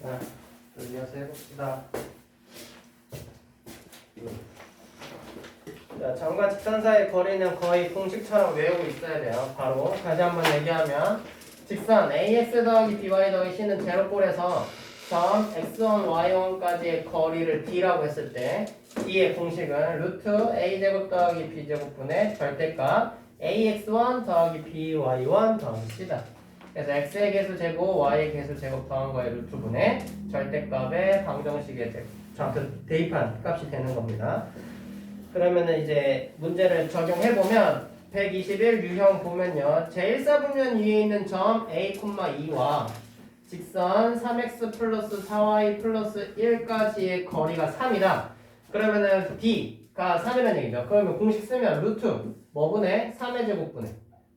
자, 이어서 해봅시다. 자, 점과 직선 사이의 거리는 거의 공식처럼 외우고 있어야 돼요. 바로 다시 한번 얘기하면 직선 ax 더하기 by 더하기 c는 제로꼴에서 점 x1, y1까지의 거리를 d라고 했을 때 d의 공식은 루트 a제곱 더하기 b제곱분의 절대값 ax1 더하기 by1 더하기 c다. 그래서 x의 개수 제곱, y의 개수 제곱 더한 거의 루트분의 절대값의 방정식의 좌표 대입한 값이 되는 겁니다. 그러면은 이제 문제를 적용해보면 121 유형 보면요. 제1사분면 위에 있는 점 a, 2와 직선 3x 플러스 4y 플러스 1까지의 거리가 3이다. 그러면은 d가 3이라는 얘기죠. 그러면 공식 쓰면 루트 뭐분의 3의 제곱분의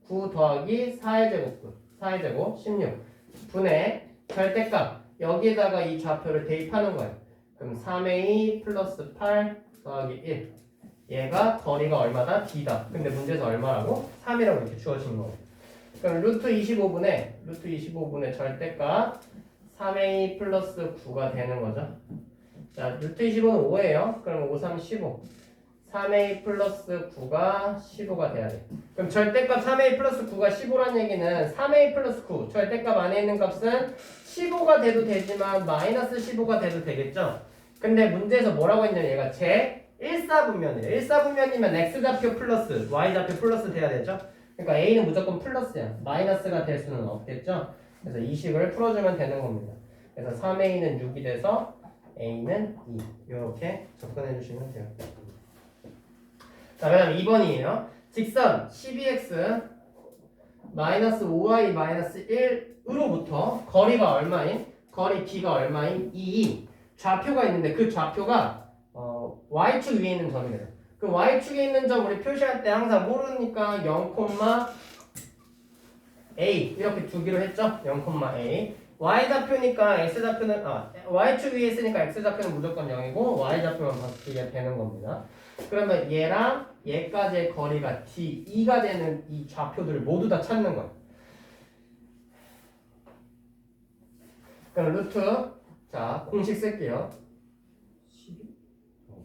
9 더하기 4의 제곱분 4의 제곱 16 분의 절대값 여기에다가 이 좌표를 대입하는 거예요. 그럼 3a 플러스 8 더하기 1 얘가 거리가 얼마다? d다. 근데 문제에서 얼마라고? 3이라고 이렇게 주어진 거예요. 그럼 루트 25분의 절대값 3a 플러스 9가 되는 거죠. 자, 루트 25는 5예요. 그럼 5, 3, 15. 3a 플러스 9가 15가 돼야 돼. 그럼 절대값 3a 플러스 9가 15란 얘기는 3a 플러스 9 절대값 안에 있는 값은 15가 돼도 되지만 마이너스 15가 돼도 되겠죠. 근데 문제에서 뭐라고 했냐면 얘가 제 1사분면이에요. 1사분면이면 x좌표 플러스 y좌표 플러스 돼야 되죠. 그러니까 a는 무조건 플러스야. 마이너스가 될 수는 없겠죠. 그래서 이 식을 풀어주면 되는 겁니다. 그래서 3a는 6이 돼서 a는 2 이렇게 접근해 주시면 돼요. 자, 그 다음 2번이에요. 직선 12x 마이너스 5y 마이너스 1으로부터 거리가 얼마인? 거리 b가 얼마인? 2 좌표가 있는데 그 좌표가 y축 위에 있는 점이래요. 그 y축에 있는 점 우리 표시할 때 항상 모르니까 0, a 이렇게 두기로 했죠. 0, a y좌표니까 x좌표는 y축 위에 있으니까 x좌표는 무조건 0이고 y좌표만 바뀌게 되는 겁니다. 그러면 얘랑 얘까지의 거리가 d2가 되는 이 좌표들을 모두 다 찾는 거예요. 그럼 루트 자 공식 쓸게요.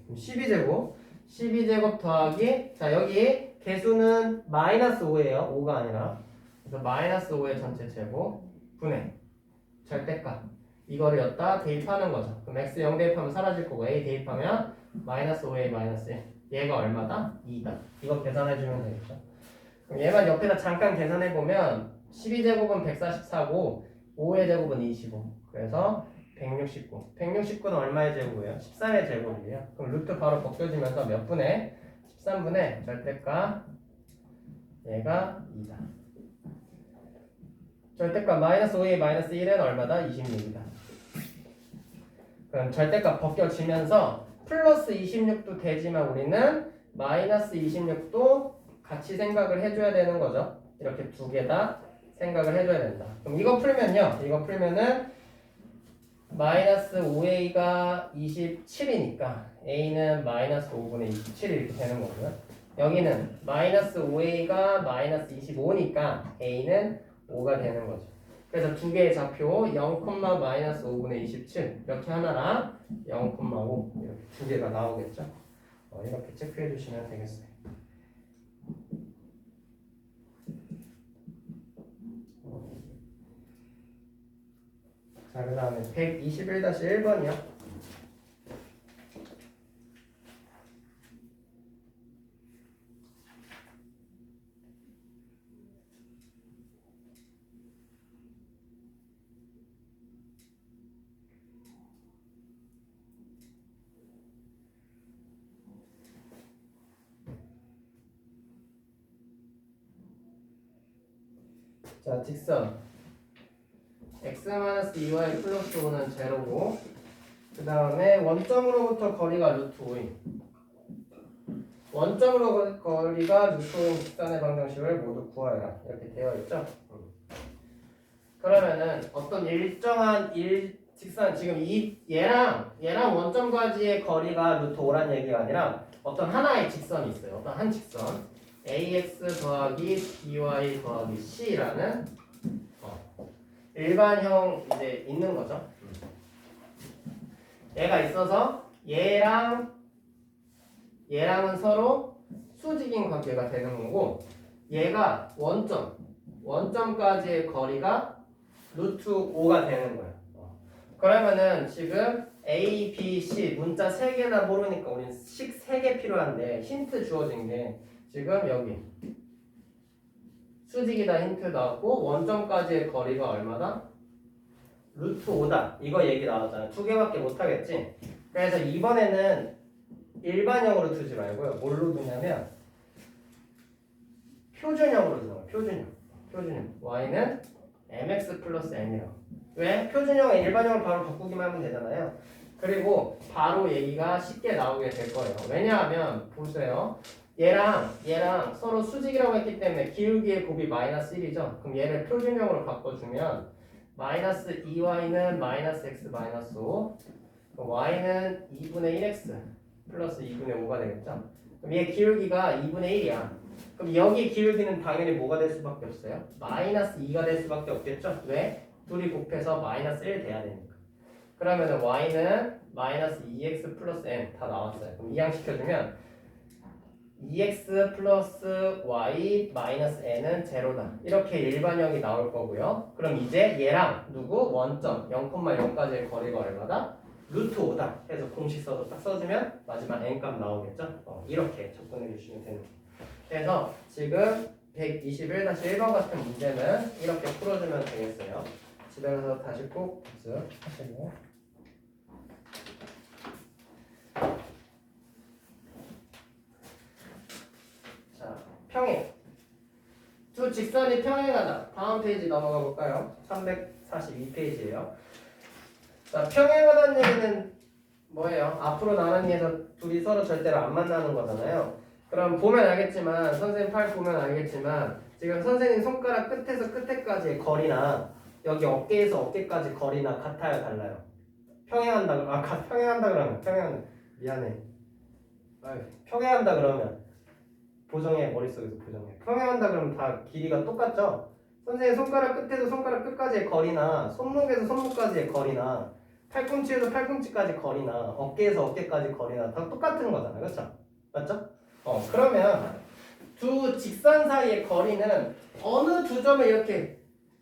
12제곱 더하기 자 여기 개수는 마이너스 5예요. 5가 아니라 그래서 마이너스 5의 전체 제곱 분의 절대값 이거를 여기다 대입하는 거죠. 그럼 x 0 대입하면 사라질 거고 a 대입하면 마이너스 5a 마이너스 1 얘가 얼마다? 2다. 이거 계산해주면 되겠죠. 그럼 얘만 옆에다 잠깐 계산해보면 12제곱은 144고 5의 제곱은 25 그래서 169. 169는 얼마의 제곱이에요? 13의 제곱이에요. 그럼 루트 바로 벗겨지면서 몇 분의? 13분의 절대값 얘가 2다. 절대값 마이너스 5의 마이너스 1은 얼마다? 26이다. 그럼 절대값 벗겨지면서 플러스 26도 되지만 우리는 마이너스 26도 같이 생각을 해줘야 되는 거죠. 이렇게 두 개 다 생각을 해줘야 된다. 그럼 이거 풀면은 마이너스 5a가 27이니까 a는 마이너스 5분의 27 이렇게 되는 거고요. 여기는 마이너스 5a가 마이너스 25니까 a는 5가 되는 거죠. 그래서 두 개의 좌표 0, 마이너스 5분의 27 이렇게 하나랑 0,5 이렇게 두 개가 나오겠죠. 이렇게 체크해 주시면 되겠어요. 자, 그 다음에 121-1번이요. 자, 직선 x-2y 플러스 5는 제로고 그 다음에 원점으로부터 거리가 루트 5인 원점으로 거리가 루트 5인 직선의 방정식을 모두 구하여라 이렇게 되어 있죠. 그러면은 어떤 일정한 직선 지금 얘랑 원점까지의 거리가 루트 5란 얘기가 아니라 어떤 하나의 직선이 있어요. 어떤 한 직선 ax 더하기 by 더하기 c라는 일반형 이제 있는 거죠. 얘가 있어서 얘랑은 서로 수직인 관계가 되는 거고 얘가 원점까지의 거리가 루트 5가 되는 거야. 그러면은 지금 A, B, C 문자 3개나 모르니까 우린 식 3개 필요한데 힌트 주어진 게 지금 여기 수직이다 힌트 나왔고 원점까지의 거리가 얼마다? 루트 5다. 이거 얘기 나왔잖아. 2개밖에 못하겠지? 그래서 이번에는 일반형으로 두지 말고요. 뭘로 두냐면 표준형으로 두는 거야. 표준형. y는 mx 플러스 n이라고. 왜? 표준형은 일반형을 바로 바꾸기만 하면 되잖아요. 그리고 바로 얘기가 쉽게 나오게 될 거예요. 왜냐하면 보세요. 얘랑 서로 수직이라고 했기 때문에 기울기의 곱이 마이너스 1이죠. 그럼 얘를 표준형으로 바꿔주면 마이너스 2y는 마이너스 x 마이너스 5 y는 2분의 1x 플러스 2분의 5가 되겠죠. 그럼 얘 기울기가 2분의 1이야. 그럼 여기 기울기는 당연히 뭐가 될 수밖에 없어요? 마이너스 2가 될 수밖에 없겠죠. 왜? 둘이 곱해서 마이너스 1 돼야 되니까. 그러면 y는 마이너스 2x 플러스 n 다 나왔어요. 그럼 이항시켜주면 2x 플러스 y 마이너스 n은 제로다. 이렇게 일반형이 나올 거고요. 그럼 이제 얘랑 누구? 원점 0,0까지의 거리가 얼마다? 루트 5다. 해서 공식 써서 딱 써주면 마지막 n값 나오겠죠? 이렇게 접근해 주시면 되는 거예요. 그래서 지금 121-1번 같은 문제는 이렇게 풀어주면 되겠어요. 집에 가서 다시 꼭 복습하시고. 자, 평행. 두 직선이 평행하다. 다음 페이지 넘어가 볼까요? 342페이지예요. 자, 평행하다는 얘기는 뭐예요? 앞으로 나란히해서 둘이 서로 절대로 안 만나는 거잖아요. 그럼 보면 알겠지만 선생님 팔 보면 알겠지만 지금 선생님 손가락 끝에서 끝에까지의 거리나 여기 어깨에서 어깨까지 거리나 같아요, 달라요? 평행한다 그러면 미안해. 평행한다 그러면 보정해, 머릿속에서 보정해. 평행한다 그러면 다 길이가 똑같죠? 선생님 손가락 끝에서 손가락 끝까지의 거리나 손목에서 손목까지의 거리나 팔꿈치에서 팔꿈치까지 거리나 어깨에서 어깨까지 거리나 다 똑같은 거잖아요, 그렇죠? 맞죠? 그러면 두 직선 사이의 거리는 어느 두 점을 이렇게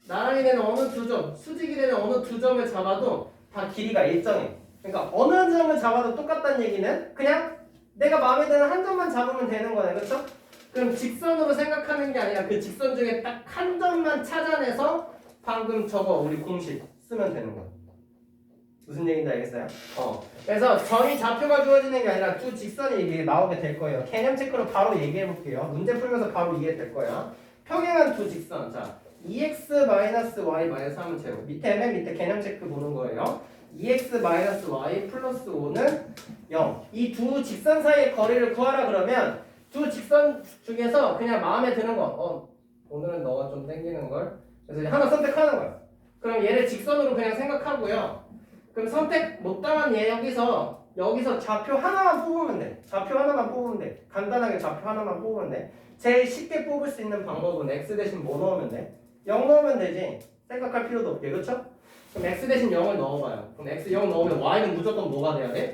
나란히 되는 어느 두 점, 수직이 되는 어느 두 점을 잡아도 다 길이가 일정해. 그러니까 어느 점을 잡아도 똑같다는 얘기는 그냥 내가 마음에 드는 한 점만 잡으면 되는 거네, 그렇죠? 그럼 직선으로 생각하는 게 아니라 그 직선 중에 딱 한 점만 찾아내서 방금 저거 우리 공식 쓰면 되는 거야. 무슨 얘기인지 알겠어요? 그래서 점이 좌표가 주어지는 게 아니라 두 직선이 이게 나오게 될 거예요. 개념 체크로 바로 얘기해 볼게요. 문제 풀면서 바로 이해될 거야. 평행한 두 직선. 자, 2x-y-3은 제로. 맨 밑에 개념 체크 보는 거예요. 2x-y 플러스 5는 0. 이 두 직선 사이의 거리를 구하라 그러면 두 직선 중에서 그냥 마음에 드는 거. 오늘은 너가 좀 땡기는 걸. 그래서 하나 선택하는 거야. 그럼 얘를 직선으로 그냥 생각하고요. 그럼 선택 못당한 얘 여기서 좌표 하나만 뽑으면 돼. 간단하게 좌표 하나만 뽑으면 돼. 제일 쉽게 뽑을 수 있는 방법은 x 대신 뭐 넣으면 돼? 0 넣으면 되지. 생각할 필요도 없게, 그렇죠? 그럼 x 대신 0을 넣어봐요. 그럼 x 0 넣으면 y는 무조건 뭐가 돼야 돼?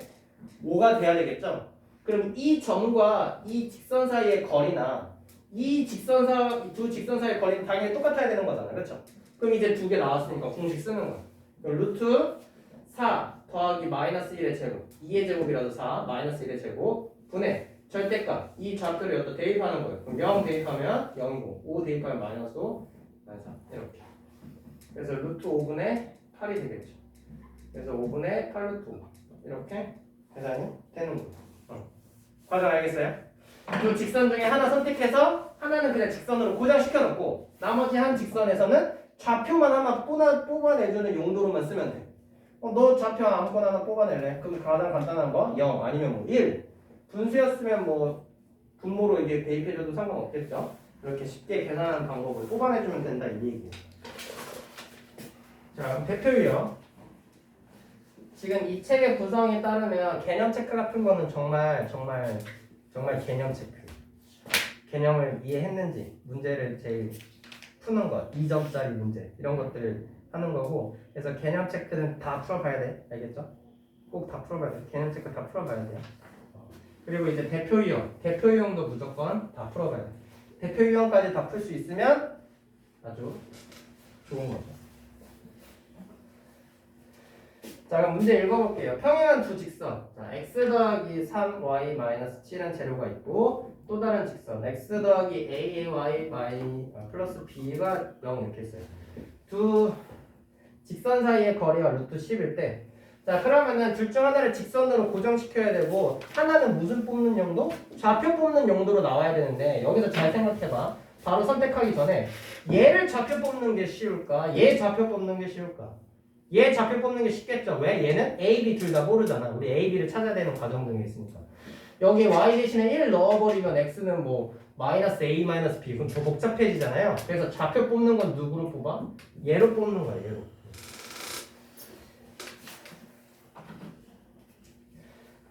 5가 돼야 되겠죠? 그럼 이 점과 이 직선 사이의 거리나 두 직선 사이의 거리는 당연히 똑같아야 되는 거잖아, 그렇죠? 그럼 이제 두 개 나왔으니까 공식 쓰는 거야. 루트 4 더하기 마이너스 1의 제곱 2의 제곱이라도 4 마이너스 1의 제곱 분의 절대값 이 좌표를 여기다 대입하는 거예요. 그럼 0 대입하면 0이고 5 대입하면 마이너스 5 마이너스 4 이렇게. 그래서 루트 5분의 8이 되겠죠. 그래서 5분의 8 루트 5 이렇게 계산이 되는 거예요. 과정 알겠어요? 두 직선 중에 하나 선택해서 하나는 그냥 직선으로 고정시켜놓고 나머지 한 직선에서는 좌표만 하나 뽑아내주는 용도로만 쓰면 돼. 너 좌표 아무거나 하나 뽑아낼래? 그럼 가장 간단한 거 0 아니면 뭐 1. 분수였으면 뭐 분모로 이게 대입해줘도 상관없겠죠? 이렇게 쉽게 계산하는 방법을 뽑아내주면 된다 이 얘기예요. 자, 대표유요. 지금 이 책의 구성에 따르면 개념 체크 같은 거는 정말 개념 체크. 개념을 이해했는지 문제를 제일 푸는 것, 2점짜리 문제 이런 것들을 하는 거고, 그래서 개념 체크는 다 풀어봐야 돼, 알겠죠? 꼭 다 풀어봐야 돼. 개념 체크 다 풀어봐야 돼요. 그리고 이제 대표 유형도 무조건 다 풀어봐야 돼. 대표 유형까지 다 풀 수 있으면 아주 좋은 거죠. 자, 그럼 문제 읽어볼게요. 평행한 두 직선. 자, x 더하기 3y 마이너스 7은 재료가 있고 또 다른 직선 x 더하기 aay 플러스 b가 0 이렇게 있어요. 두 직선 사이의 거리가 루트 10일 때, 자 그러면은 둘 중 하나를 직선으로 고정시켜야 되고 하나는 무슨 뽑는 용도? 좌표 뽑는 용도로 나와야 되는데 여기서 잘 생각해봐. 바로 선택하기 전에 얘를 좌표 뽑는 게 쉬울까? 얘 좌표 뽑는 게 쉬울까? 얘 좌표 뽑는 게 쉽겠죠. 왜? 얘는 A, B 둘 다 모르잖아. 우리 A, B를 찾아야 되는 과정 등에 있으니까. 여기 Y 대신에 1 넣어버리면 X는 뭐 마이너스 A 마이너스 B 그럼 더 복잡해지잖아요. 그래서 좌표 뽑는 건 누구로 뽑아? 얘로 뽑는 거야. 얘로.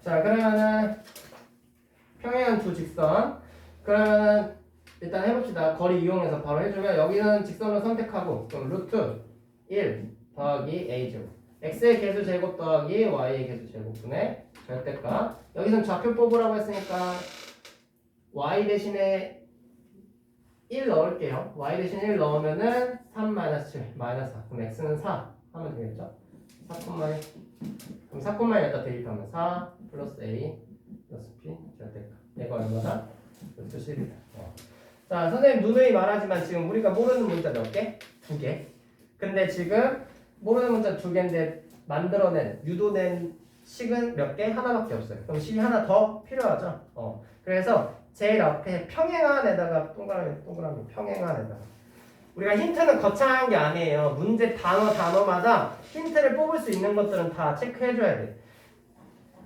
자 그러면은 평행한 두 직선. 그러면 일단 해봅시다. 거리 이용해서 바로 해주면 여기는 직선을 선택하고 그럼 루트 1 더하기 a제곱 x의 개수 제곱 더하기 y의 개수 제곱분의 절대값. 여기선 좌표 뽑으라고 했으니까 y 대신에 1 넣을게요. y 대신에 1 넣으면은 3 마이너스 7 마이너스 4 그럼 x는 4 하면 되겠죠? 4,1 그럼 4,1에다 대입하면 4 플러스 a 플러스 b 절대값 얘가 얼마다? 루트 10이다. 자 선생님 누누이 말하지만 지금 우리가 모르는 문자 몇 개? 2개. 근데 지금 모르는 문자 2개인데 만들어낸 유도된 식은 몇 개? 하나밖에 없어요. 그럼 식이 하나 더 필요하죠. 그래서 제일 앞에 평행한에다가 동그라미 평행한에다가 우리가 힌트는 거창한 게 아니에요. 문제 단어마다 힌트를 뽑을 수 있는 것들은 다 체크해줘야 돼.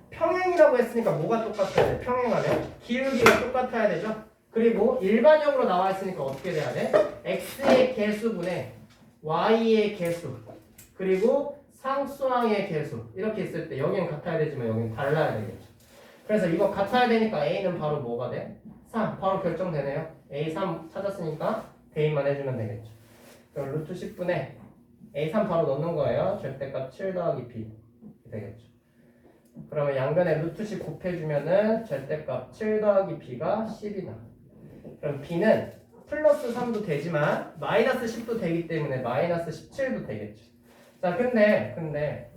평행이라고 했으니까 뭐가 똑같아야 돼? 평행하면 기울기가 똑같아야 되죠. 그리고 일반형으로 나와 있으니까 어떻게 돼야 돼? x의 개수분의 y의 개수 그리고 상수항의 개수 이렇게 있을 때 여기는 같아야 되지만 여기는 달라야 되겠죠. 그래서 이거 같아야 되니까 a는 바로 뭐가 돼? 3 바로 결정되네요. a 3 찾았으니까 대입만 해주면 되겠죠. 그럼 루트 10분의 a 3 바로 넣는 거예요. 절대값 7 더하기 b 되겠죠. 그러면 양변에 루트 10 곱해주면은 절대값 7 더하기 b가 10이 나. 그럼 b는 플러스 3도 되지만 마이너스 10도 되기 때문에 마이너스 17도 되겠죠. 자 근데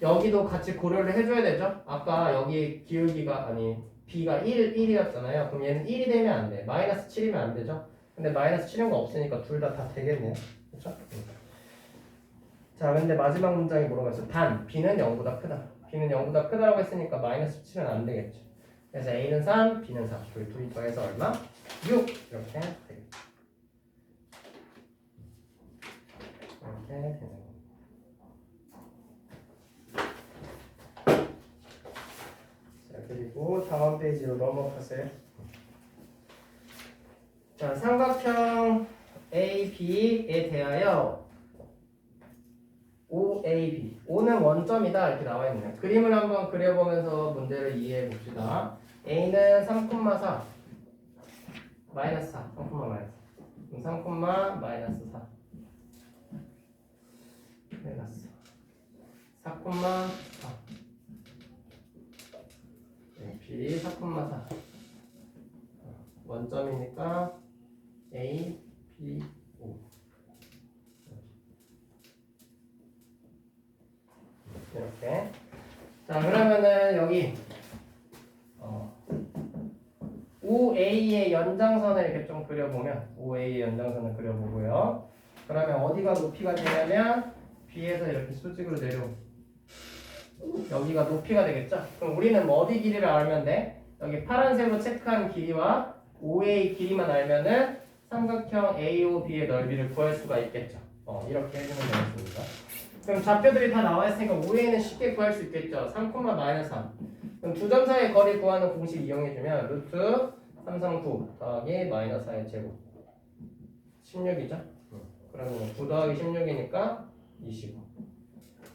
여기도 같이 고려를 해줘야 되죠. 아까 여기 기울기가 아니 b가 1이었잖아요. 그럼 얘는 1이 되면 안 돼. 마이너스 7이면 안 되죠. 근데 마이너스 7인 거 없으니까 둘 다 되겠네요. 그렇죠? 자 근데 마지막 문장이 뭐라고 했어? 단 b는 0보다 크다. b는 0보다 크다라고 했으니까 마이너스 7은 안 되겠죠. 그래서 a는 3, b는 4. 둘이 더해서 얼마? 6 이렇게 되겠죠. 이렇게 되는 겁니다. 자 그리고 다음 페이지로 넘어가세요. 자 삼각형 AB에 대하여 OAB O는 원점이다 이렇게 나와 있네요. 그림을 한번 그려보면서 문제를 이해해 봅시다. A는 3,4 마이너스 4 3, 마이너스 3, 마이너스 4 마이너스 4,4 B 4,4 원점이니까 A, B, O 이렇게. 자 그러면은 여기 OA의 연장선을 이렇게 좀 그려보면 OA의 연장선을 그려보고요. 그러면 어디가 높이가 되냐면 B에서 이렇게 수직으로 내려오고 여기가 높이가 되겠죠. 그럼 우리는 뭐 어디 길이를 알면 돼? 여기 파란색으로 체크한 길이와 OA 길이만 알면은 삼각형 AOB의 넓이를 구할 수가 있겠죠. 이렇게 해주면 되겠습니다. 그럼 좌표들이 다 나와 있으니까 OA는 쉽게 구할 수 있겠죠. 3, 마이너스 3. 그럼 두 점 사이의 거리 구하는 공식 이용해주면 루트 339 더하기 마이너스 4의 제곱 16이죠. 그러면 9 더하기 16이니까 25.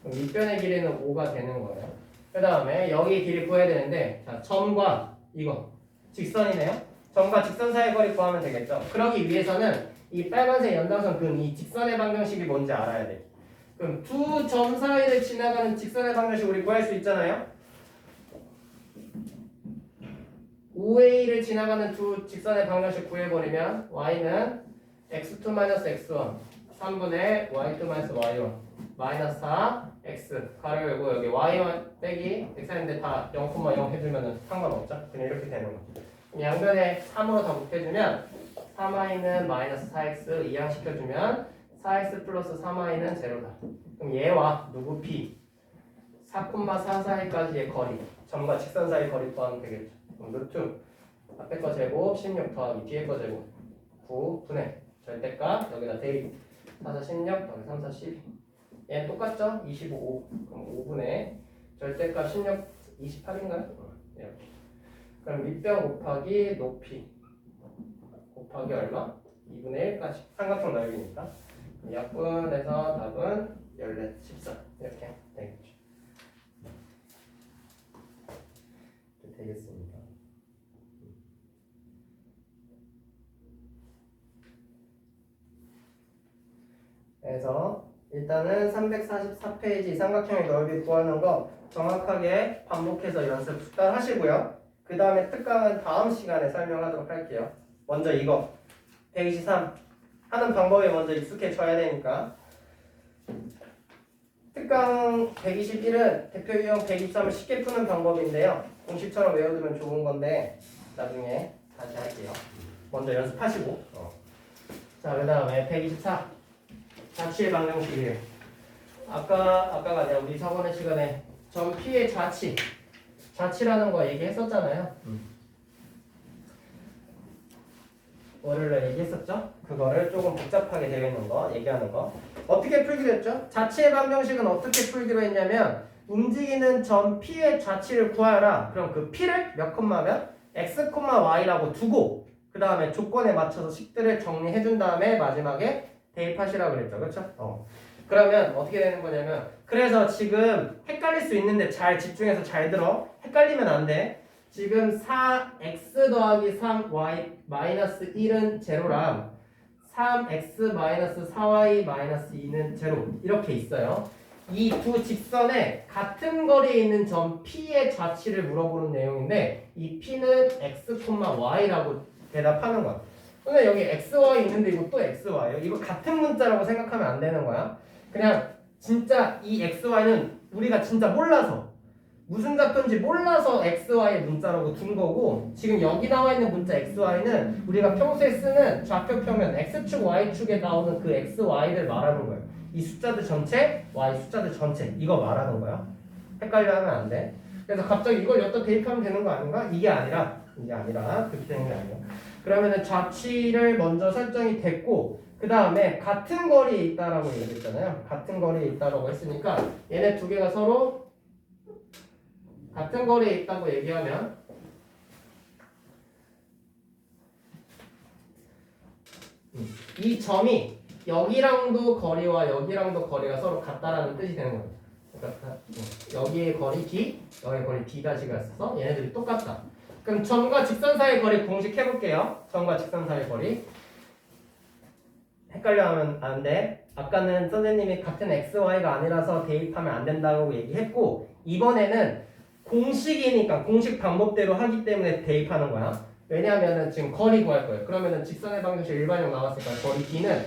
그럼 밑변의 길이는 5가 되는 거예요. 그 다음에 여기 길이 구해야 되는데 자 점과 이거 직선이네요. 점과 직선 사이의 거리 구하면 되겠죠. 그러기 위해서는 이 빨간색 연장선 이 직선의 방정식이 뭔지 알아야 돼. 그럼 두 점 사이를 지나가는 직선의 방정식 우리 구할 수 있잖아요. 5a를 지나가는 두 직선의 방정식 구해버리면 y는 x2-x1 3분의 y2-y1 마이너스 4 x 가로 열고 여기 y1 빼기 x인데 다 0,0 해주면 상관없죠. 그냥 이렇게 되는 거죠. 양변에 3으로 다 곱해주면 3y는 마이너스 4x 이항시켜주면 4x 플러스 3y는 제로다. 그럼 얘와 누구 p 4,4 사이까지의 거리 점과 직선 사이 거리 구하면 되겠죠. 그럼 루트 앞에 거 제곱 16 더하기 뒤에 거 제곱 9 분의 절대값 여기다 대입 4, 4, 16 더하기 3, 4, 12 얘는 똑같죠? 25 그럼 5분의 절대값 16 28인가요? 이렇게 그럼 밑변 곱하기 높이 곱하기 얼마? 2분의 1까지 삼각형 넓이니까 약분해서 답은 14, 14 이렇게 되겠죠. 되겠습니다. 그래서 일단은 344페이지 삼각형의 넓이 구하는 거 정확하게 반복해서 연습 숙달 하시고요. 그 다음에 특강은 다음 시간에 설명하도록 할게요. 먼저 이거 123 하는 방법에 먼저 익숙해져야 되니까 특강 121은 대표 유형 123을 쉽게 푸는 방법인데요. 공식처럼 외워두면 좋은 건데 나중에 다시 할게요. 먼저 연습하시고 자, 그 다음에 124 좌치의 방정식이에요. 아까가 아니라 우리 저번에 시간에 점 P의 좌치라는 거 얘기했었잖아요. 월요일에 얘기했었죠? 그거를 조금 복잡하게 되어 있는 거 얘기하는 거 어떻게 풀기로 했죠? 좌치의 방정식은 어떻게 풀기로 했냐면 움직이는 점 P의 좌치를 구하라. 그럼 그 P를 몇 콤마면 x, y라고 두고 그 다음에 조건에 맞춰서 식들을 정리해 준 다음에 마지막에 대입하시라고 그랬죠. 그렇죠? 그러면 어떻게 되는 거냐면 그래서 지금 헷갈릴 수 있는데 잘 집중해서 잘 들어. 헷갈리면 안 돼. 지금 4x 더하기 3y 마이너스 1은 제로랑 3x 마이너스 4y 마이너스 2는 제로 이렇게 있어요. 이 두 직선에 같은 거리에 있는 점 P의 좌치를 물어보는 내용인데 이 P는 x, y라고 대답하는 거야. 근데 여기 xy 있는데 이거 또 xy예요. 이거 같은 문자라고 생각하면 안 되는 거야. 그냥 진짜 이 xy는 우리가 진짜 몰라서 무슨 좌표인지 몰라서 xy의 문자라고 둔 거고 지금 여기 나와 있는 문자 xy는 우리가 평소에 쓰는 좌표표면 x축, y축에 나오는 그 xy를 말하는 거예요. 이 숫자들 전체, y 숫자들 전체 이거 말하는 거야. 헷갈려 하면 안 돼. 그래서 갑자기 이걸 여기다 대입하면 되는 거 아닌가? 이게 아니라 그렇게 되는 게 아니에요. 그러면은 좌치를 먼저 설정이 됐고 그 다음에 같은 거리에 있다라고 얘기했잖아요. 같은 거리에 있다라고 했으니까 얘네 두 개가 서로 같은 거리에 있다고 얘기하면 이 점이 여기랑도 거리와 여기랑도 거리가 서로 같다라는 뜻이 되는 거예요. 그러니까 여기의 거리 D, 여기의 거리 D가 지가 있어서 얘네들이 똑같다. 그럼 점과 직선 사이의 거리 공식 해볼게요. 점과 직선 사이의 거리. 헷갈려 하면 안 돼. 아까는 선생님이 같은 XY가 아니라서 대입하면 안 된다고 얘기했고 이번에는 공식이니까 공식 방법대로 하기 때문에 대입하는 거야. 왜냐하면 지금 거리 구할 거예요. 그러면은 직선의 방정식 일반형 나왔으니까 거리 D는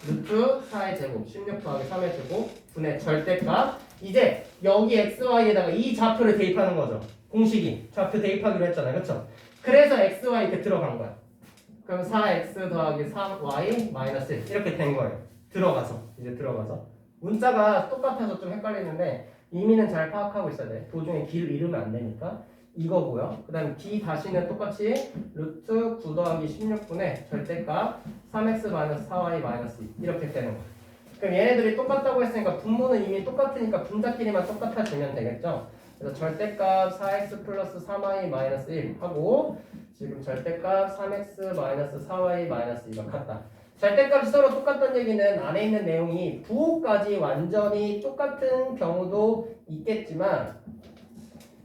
루트 4의 제곱 16 더하기 3의 제곱 분의 절대값 이제 여기 XY에다가 이 좌표를 대입하는 거죠. 공식이 좌표 대입하기로 했잖아요. 그렇죠? 그래서 XY 이렇게 들어간 거야. 그럼 4x 더하기 3y 마이너스 1 이렇게 된 거예요. 들어가서 문자가 똑같아서 좀 헷갈리는데 의미는 잘 파악하고 있어야 돼. 도중에 길을 잃으면 안 되니까 이거고요. 그 다음 d 다시는 똑같이 루트 9 더하기 16분의 절대값 3x 마이너스 4y 마이너스 2 이렇게 되는 거예요. 그럼 얘네들이 똑같다고 했으니까 분모는 이미 똑같으니까 분자끼리만 똑같아지면 되겠죠. 그래서 절대값 4x 플러스 3y 마이너스 1 하고 지금 절대값 3x 마이너스 4y 마이너스 2가 같다. 절대값이 서로 똑같다는 얘기는 안에 있는 내용이 부호까지 완전히 똑같은 경우도 있겠지만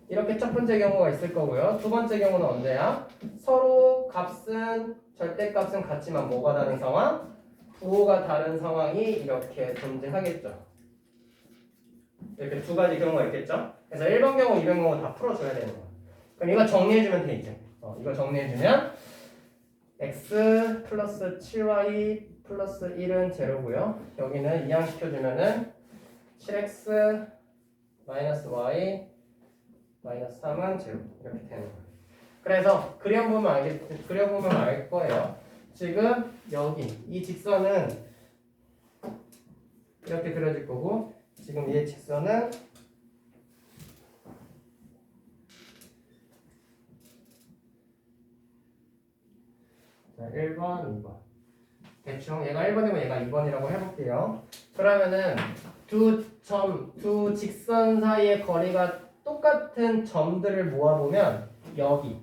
이렇게 첫 번째 경우가 있을 거고요. 두 번째 경우는 언제야? 서로 절대값은 같지만 뭐가 다른 상황? 부호가 다른 상황이 이렇게 존재하겠죠. 이렇게 두 가지 경우가 있겠죠? 그래서 1번 경우, 2번 경우 다 풀어줘야 되는 거야. 그럼 이거 정리해주면 돼 이제. 이거 정리해주면 x 플러스 7y 플러스 1은 제로고요. 여기는 이항시켜주면은 7x 마이너스 y 마이너스 3은 제로 이렇게 되는 거예요. 그래서 그려보면 알 거예요. 지금 여기 이 직선은 이렇게 그려질 거고 지금 이 직선은 자, 1번, 2번. 대충 얘가 1번이고 얘가 2번이라고 해볼게요. 그러면은 두 직선 사이의 거리가 똑같은 점들을 모아보면 여기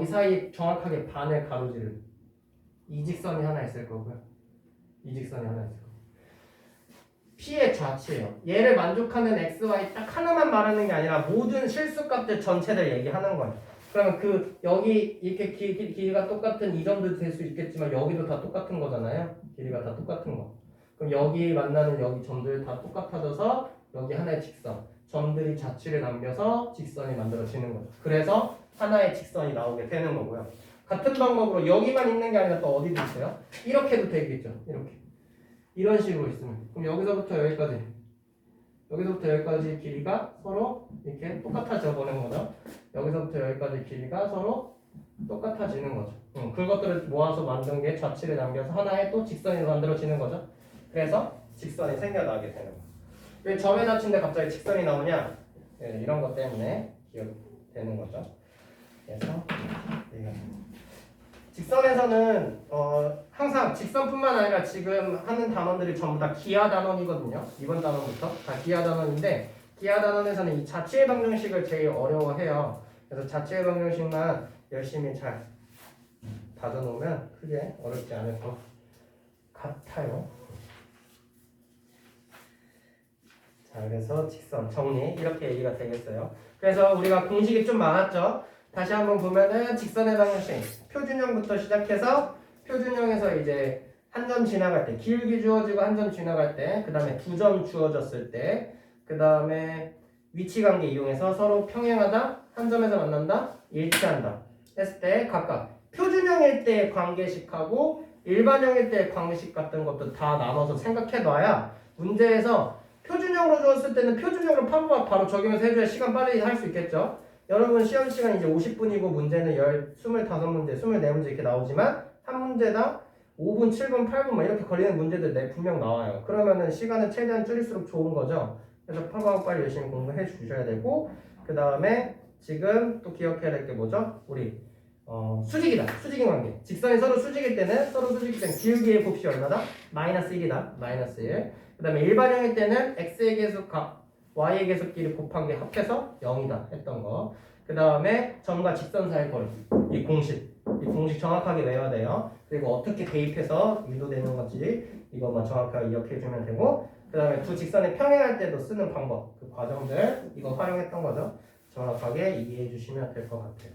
사이 정확하게 반을 가로지른 이 직선이 하나 있을 거고요. 이 직선이 하나 있을 거고. P의 좌치예요. 얘를 만족하는 x, y 딱 하나만 말하는 게 아니라 모든 실수값들 전체를 얘기하는 거예요. 그러면 여기 이렇게 길이가 똑같은 이 점도 될 수 있겠지만 여기도 다 똑같은 거잖아요. 길이가 다 똑같은 거. 그럼 여기 만나는 여기 점들 다 똑같아져서 여기 하나의 직선. 점들이 좌치를 남겨서 직선이 만들어지는 거죠. 그래서 하나의 직선이 나오게 되는 거고요. 같은 방법으로 여기만 있는 게 아니라 또 어디도 있어요? 이렇게도 되겠죠. 이렇게. 이런 식으로 있으면. 그럼 여기서부터 여기까지 길이가 서로 이렇게 똑같아져 버리는 거죠. 여기서부터 여기까지 길이가 서로 똑같아지는 거죠. 그것들을 모아서 만든 게 좌치를 남겨서 하나의 또 직선이 만들어지는 거죠. 그래서 직선이 생겨나게 되는 거예요. 왜 점에 닫힌데 갑자기 직선이 나오냐? 네, 이런 것 때문에 기억되는 거죠. 그래서 직선에서는 항상 직선뿐만 아니라 지금 하는 단원들이 전부 다 기하 단원이거든요. 이번 단원부터 다 기하 단원인데 기하 단원에서는 이 자취의 방정식을 제일 어려워해요. 그래서 자취의 방정식만 열심히 잘 다져놓으면 크게 어렵지 않을 것 같아요. 자, 그래서 직선 정리 이렇게 얘기가 되겠어요. 그래서 우리가 공식이 좀 많았죠. 다시 한번 보면은 직선의 방정식 표준형부터 시작해서 표준형에서 이제 한 점 지나갈 때 기울기 주어지고 한 점 지나갈 때 그 다음에 두 점 주어졌을 때 그 다음에 위치관계 이용해서 서로 평행하다 한 점에서 만난다 일치한다 했을 때 각각 표준형일 때의 관계식하고 일반형일 때의 관계식 같은 것도 다 나눠서 생각해 놔야 문제에서 표준형으로 주었을 때는 표준형으로 바로 적용해서 해줘야 시간 빨리 할 수 있겠죠. 여러분 시험 시간 이제 50분이고 문제는 25문제, 24문제 이렇게 나오지만 한 문제당 5분, 7분, 8분 뭐 이렇게 걸리는 문제들 분명 나와요. 그러면은 시간을 최대한 줄일수록 좋은 거죠. 그래서 파고하고 빨리 열심히 공부해 주셔야 되고 그 다음에 지금 또 기억해야 될 게 뭐죠? 우리 수직이다. 수직인 관계. 직선이 서로 수직일 때는 기울기의 곱이 얼마다? 마이너스 1이다. 마이너스 1. 그 다음에 일반형일 때는 x의 계수값 y의 계수끼리 곱한 게 합해서 0이다 했던 거. 그 다음에 점과 직선 사이의 거리. 이 공식 정확하게 외워야 돼요. 그리고 어떻게 대입해서 유도되는 건지 이것만 정확하게 기억해주면 되고 그 다음에 두 직선이 평행할 때도 쓰는 방법 그 과정들 이거 활용했던 거죠. 정확하게 이해해 주시면 될 것 같아요.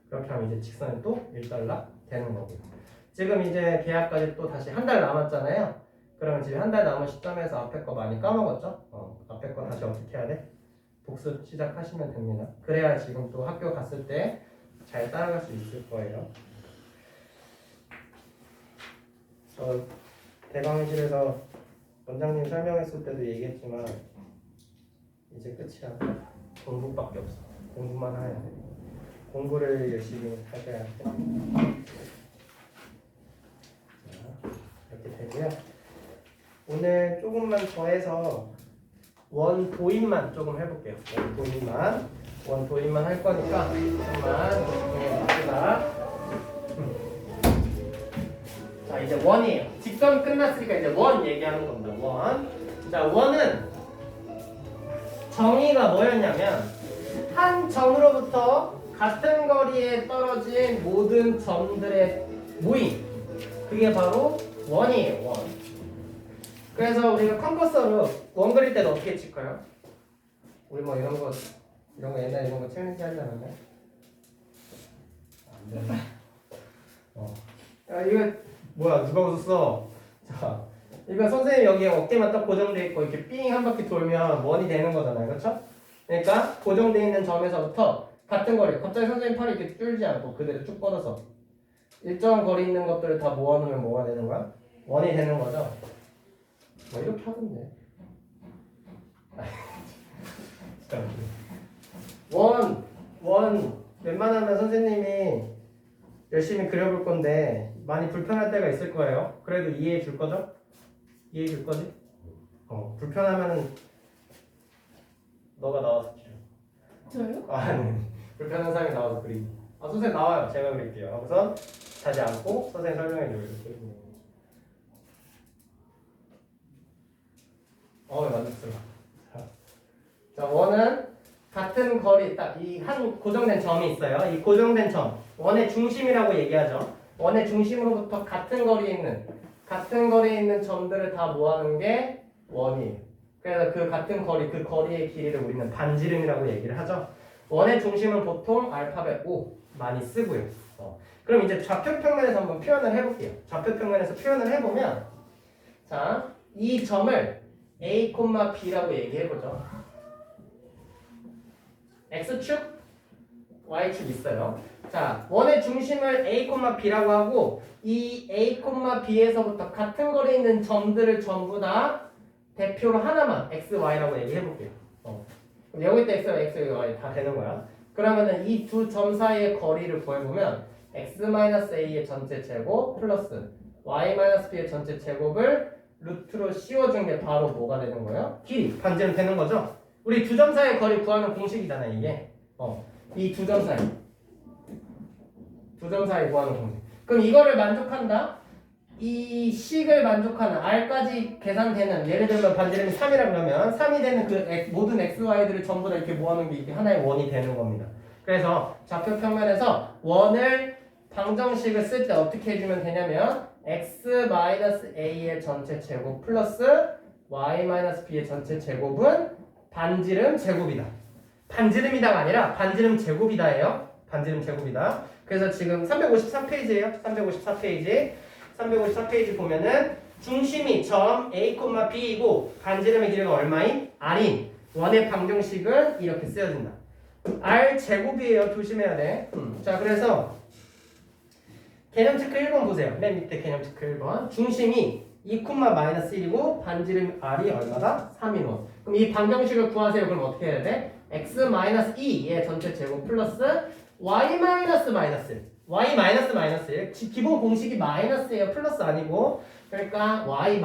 그렇게 하면 이제 직선이 또 일단락 되는 거고요. 지금 이제 계약까지 또 다시 한 달 남았잖아요. 그러면 지금 한 달 남은 시점에서 앞에 거 많이 까먹었죠? 앞에 거 다시 어떻게 해야 돼? 복습 시작하시면 됩니다. 그래야 지금 또 학교 갔을 때 잘 따라갈 수 있을 거예요. 대강의실에서 원장님 설명했을 때도 얘기했지만 이제 끝이야. 공부밖에 없어. 공부만 해야 돼. 공부를 열심히 하셔야 돼. 이렇게 되고요. 오늘 조금만 더 해서 원도입만 조금 해볼게요. 원도입만 할 거니까 잠깐만 봅시다. 자 이제 원이에요. 직선 끝났으니까 이제 원 얘기하는 겁니다. 원. 자 원은 정의가 뭐였냐면 한 점으로부터 같은 거리에 떨어진 모든 점들의 모임. 그게 바로 원이에요. 원. 그래서 우리가 컴퍼스로 원 그릴 때도 어떻게 칠까요? 우리 뭐 이런 거 옛날에 이런 거 챌린지 하지 않았나요? 안 되네. 야 이거 뭐야 누가 웃었어? 자 이거 선생님 여기 어깨만 딱 고정돼 있고 이렇게 삥 한 바퀴 돌면 원이 되는 거잖아요. 그렇죠? 그러니까 고정돼 있는 점에서부터 같은 거리. 갑자기 선생님 팔이 이렇게 줄지 않고 그대로 쭉 뻗어서 일정한 거리 있는 것들을 다 모아놓으면 뭐가 되는 거야? 원이 되는 거죠. 뭐 이렇게 하면 돼. 진짜 원 웬만하면 선생님이 열심히 그려볼 건데 많이 불편할 때가 있을 거예요. 그래도 이해해 줄 거죠? 이해해 줄 거지? 불편하면은 너가 나와서 그려. 저요? 네. 불편한 사람이 나와서 그리기. 선생님 나와요. 제가 그릴게요. 하고서 다시 앉고 선생님 설명해 줘요. 이렇게. 만족스러워. 자, 원은 같은 거리 딱 이 한 고정된 점이 있어요. 이 고정된 점 원의 중심이라고 얘기하죠. 원의 중심으로부터 같은 거리에 있는 점들을 다 모아놓은 게 원이에요. 그래서 그 같은 거리, 그 거리의 길이를 우리는 반지름이라고 얘기를 하죠. 원의 중심은 보통 알파벳 O 많이 쓰고요. 그럼 이제 좌표평면에서 한번 표현을 해볼게요. 좌표평면에서 표현을 해보면 자, 이 점을 A, B라고 얘기해보죠. X축, Y축 있어요. 자, 원의 중심을 A, B라고 하고 이 A, B에서부터 같은 거리에 있는 점들을 전부 다 대표로 하나만 X, Y라고 얘기해볼게요. 여기 때 X, Y 다 되는 거야. 그러면은 이 두 점 사이의 거리를 구해보면 X-A의 전체 제곱 플러스 Y-B의 전체 제곱을 루트로 씌워준 게 바로 뭐가 되는 거예요? 길이, 반지름 되는 거죠? 우리 두 점 사이의 거리 구하는 공식이잖아 이게. 이 두 점 사이. 두 점 사이 구하는 공식. 그럼 이거를 만족한다? 이 식을 만족하는 R까지 계산되는 예를 들면 반지름이 3이라 그러면 3이 되는 그 모든 XY들을 전부 다 이렇게 모아놓은 게 이게 하나의 원이 되는 겁니다. 그래서 좌표 평면에서 원을 방정식을 쓸 때 어떻게 해주면 되냐면 X-A의 전체 제곱 플러스 Y-B의 전체 제곱은 반지름 제곱이다. 반지름이다가 아니라 반지름 제곱이다예요. 반지름 제곱이다. 그래서 지금 354페이지예요. 354페이지 보면은 중심이 점 A, B이고 반지름의 길이가 얼마인? R인 원의 방정식은 이렇게 쓰여진다. R 제곱이에요. 조심해야 돼. 자, 그래서 개념 체크 1번 보세요. 맨 밑에 개념 체크 1번. 중심이 2,-1이고 반지름 R이 얼마다? 3인 원. 그럼 이 방정식을 구하세요. 그럼 어떻게 해야 돼? X-2의 전체 제곱 플러스 Y-1 기본 공식이 마이너스예요. 플러스 아니고. 그러니까 Y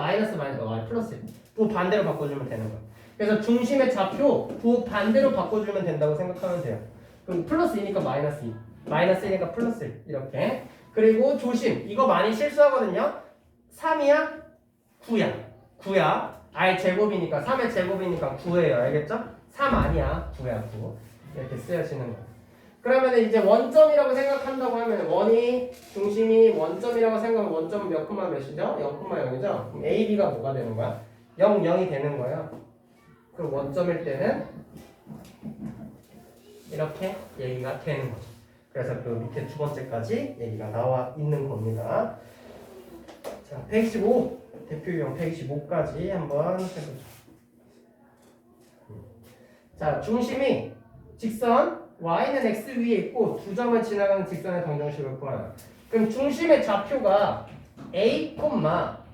플러스 또 반대로 바꿔주면 되는 거예요. 그래서 중심의 좌표 또 반대로 바꿔주면 된다고 생각하면 돼요. 그럼 플러스이니까 마이너스 2 마이너스이니까 플러스 1 이렇게. 그리고 조심, 이거 많이 실수하거든요. 3이야? 9야. R 제곱이니까 3의 제곱이니까 9예요. 알겠죠? 3 아니야. 9야. 9 이렇게 쓰여지는 거예요. 그러면 이제 원점이라고 생각한다고 하면 원이 중심이 원점이라고 생각하면 원점은 몇 콤마 몇이죠? 0,0이죠? 그럼 A, B가 뭐가 되는 거야? 0, 0이 되는 거예요. 그럼 원점일 때는 이렇게 얘기가 되는 거죠. 그래서 그 밑에 두 번째까지 얘기가 나와 있는 겁니다. 자, 125 대표 유형 125까지 한번 해보죠. 자, 중심이 직선 Y는 X 위에 있고 두 점을 지나가는 직선의 방정식을 구하라. 그럼 중심의 좌표가 A,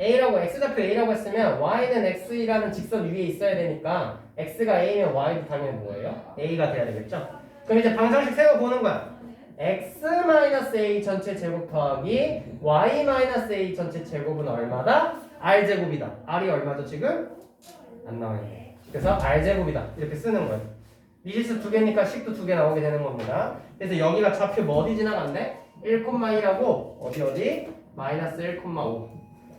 A라고 X좌표 A라고 했으면 Y는 X이라는 직선 위에 있어야 되니까 X가 A면 Y도 당연히 뭐예요? A가 돼야 되겠죠? 그럼 이제 방정식 세워보는 거야. X-A 전체 제곱 더하기 Y-A 전체 제곱은 얼마다? R제곱이다. R이 얼마죠 지금? 안 나와요. 그래서 R제곱이다. 이렇게 쓰는 거예요. 미지수 두 개니까 식도 두 개 나오게 되는 겁니다. 그래서 여기가 좌표 뭐 어디 지나간대? 1,2라고 어디? 마이너스 1,5.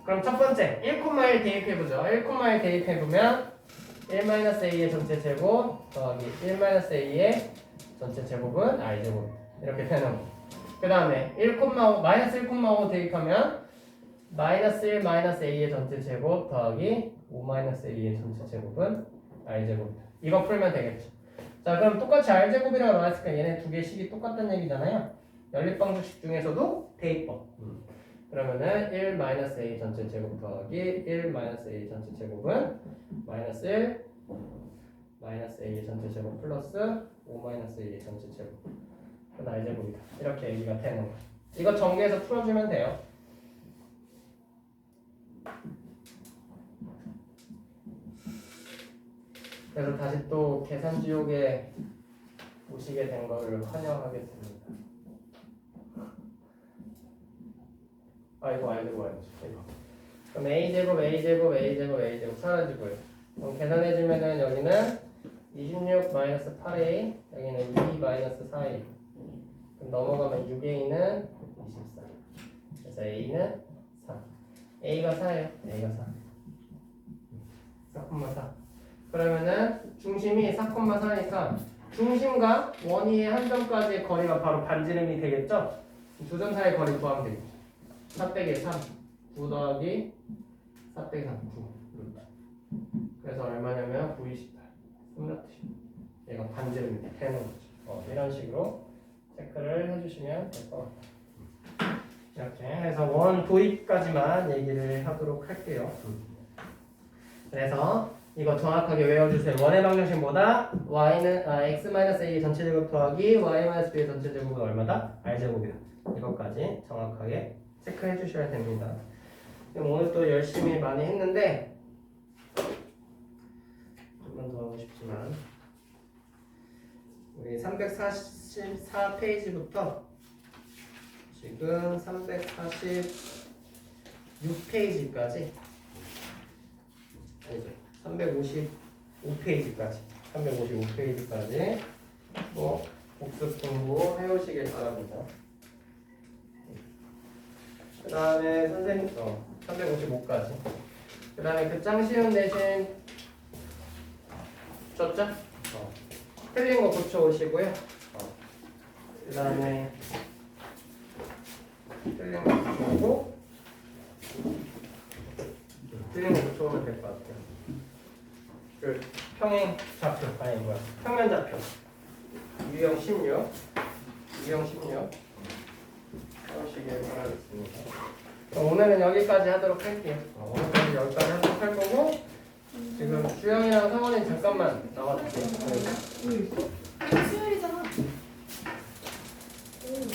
그럼 첫 번째 1,1 대입해보죠. 1,1 대입해보면 1-A의 전체 제곱 더하기 1-A의 전체 제곱은 R제곱 이렇게 되는 거. 그 다음에 1,5 마이너스 1,5 대입하면 마이너스 1-A의 전체 제곱 더하기 5-A의 전체 제곱은 R제곱. 이거 풀면 되겠죠. 자, 그럼 똑같이 R제곱이라고 나왔으니까 얘네 두 개 식이 똑같다는 얘기잖아요. 연립방정식 중에서도 대입법. 그러면은 1 마이너스 a 전체 제곱 더하기 1 마이너스 a 전체 제곱은 마이너스 1 마이너스 a 전체 제곱 플러스 5 마이너스 a 전체 제곱. 그건 r제곱이다. 이렇게 얘기가 되는 거야. 이거 정리해서 풀어주면 돼요. 그래서 다시 또 계산지옥에 오시게 된 거를 환영하겠습니다. 아 이거 r제곱 아니지 이거. 그럼 a제곱 a제곱 a제곱 a제곱 사라지고요. 그럼 계산해주면은 여기는 26 마이너스 8a 여기는 2 마이너스 4a. 그럼 넘어가면 6a는 24. 그래서 a는 4. a가 4예요. a가 4. 4,4. 그러면은 중심이 4,4니까 중심과 원위의 한 점까지의 거리가 바로 반지름이 되겠죠? 두 점 사이의 거리 구하면 되겠죠. 4 빼기 3, 9 더하기 4 빼기 3, 9. 그래서 얼마냐면 9, 28, 3라트. 얘가 반지름이 되는 거죠. 이런 식으로 체크를 해주시면 될 것 같아요. 이렇게 해서 원 도입까지만 얘기를 하도록 할게요. 그래서 이거 정확하게 외워주세요. 원의 방정식보다 y는 x-a 전체 제곱 더하기 y-b의 전체 제곱은 얼마다? r제곱이다. 이것까지 정확하게 체크해 주셔야 됩니다. 오늘 또 열심히 많이 했는데 조금 더 하고 싶지만 우리 344페이지부터 지금 346페이지까지 아니죠. 355페이지까지 또 복습 공부 해오시길 바랍니다. 그 다음에 선생님 355까지 그 다음에 그 짱 시험 대신 줬죠? 틀린 거 고쳐오시고요. 그 다음에 틀린 거 고쳐오고 틀린 거 고쳐오면 될 것 같아요. 그 평행 좌표 아니 뭐야 평면 좌표 유형 16 하시길 바라겠습니다. 오늘은 여기까지 하도록 할게요. 오늘까지 여기까지 하도록 할 거고 지금 주영이랑 성원이 잠깐만 나와주세요.